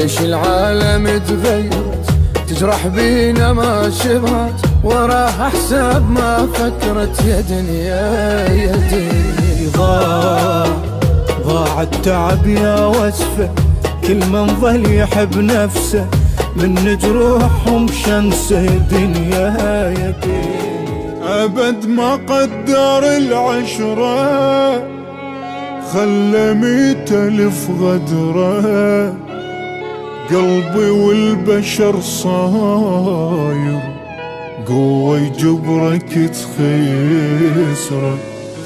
ليش العالم تغيرت تجرح بينا ما شبهت وراها حساب ما فكرت يا دنيا يا دنيا. ضاع التعب يا وصفه كل من ظل يحب نفسه من جروحهم شمسه يا دنيا يا دنيا. أبد ما قدر العشرة خلى 100,000 غدرة قلبي والبشر صاير قوة يجبرك تخسره.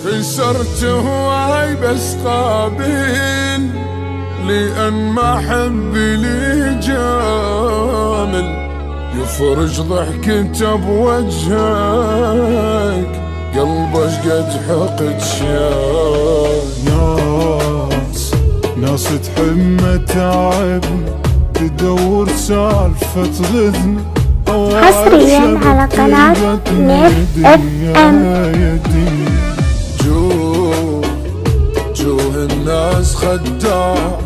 خسرت هواي بس قابل لأن ما حب لي جامل يفرج ضحكته بوجهك قلبه شقد حقد شان. ناس تحمى تعبنا تدور سالفة غذنا حصريا على قناة نيف FM. جوه الناس خداع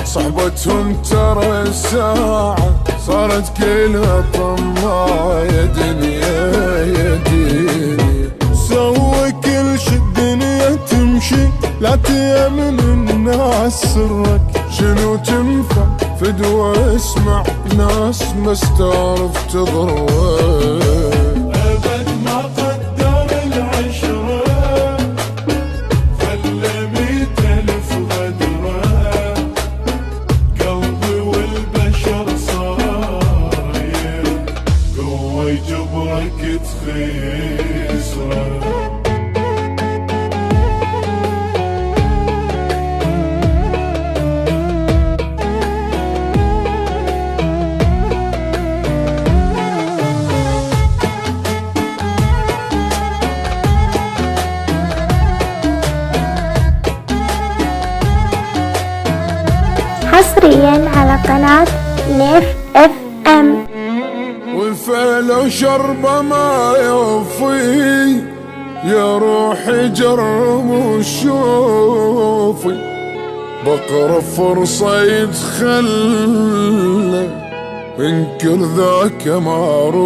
صحبتهم ترى الساعة صارت كلها طماع يا دنيا يا دنيا. سوي كل شي الدنيا تمشي لا تيمن الناس سرك شنو تنفع فدوى اسمع ناس ما استعرف تضرك. أبد ما قدر العشرة خلى 100,000 غدرة قلبي والبشر صاير قوة يجبرك تخسره. حصريا على قناة نيف FM. والفعل وشربه ما يوفي يا روحي جرب وشوفي بقرا فرصة يتخلى انكر ذاك معروفي.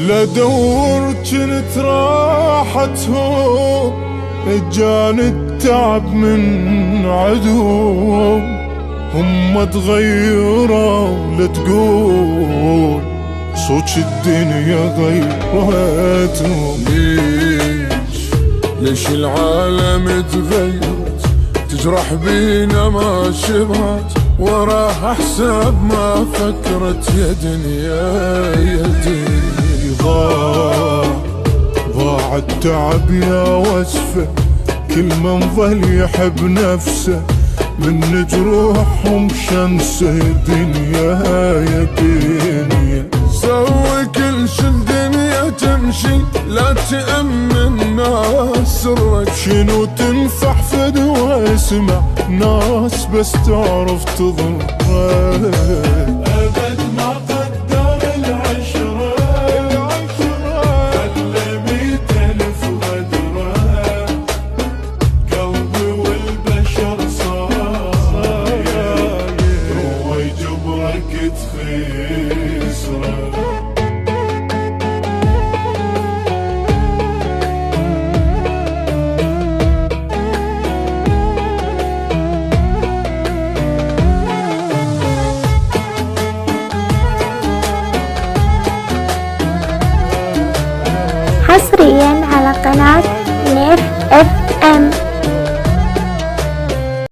لا دور جنت راحتهم جاني التعب من عدو هم تغيروا لا تقول صوت الدنيا غيرتهم. ليش العالم تغيرت تجرح بينا ما شبهت وراها حساب ما فكرت يا دنيا يا دنيا. ضاع التعب يا وصفه كل من ظل يحب نفسه من جروحهم شمسه يا دنيا يا دنيا. سوي كل شي الدنيا تمشي لا تأمن ناس سرك شنو تنفع فدوى اسمع ناس بس تعرف تضرك. أبد ما قدر العشرة خلى 100,000 غدرة قلبي والبشر صاير قوة يجبرك تخسره. حصريا على قناة نيف FM.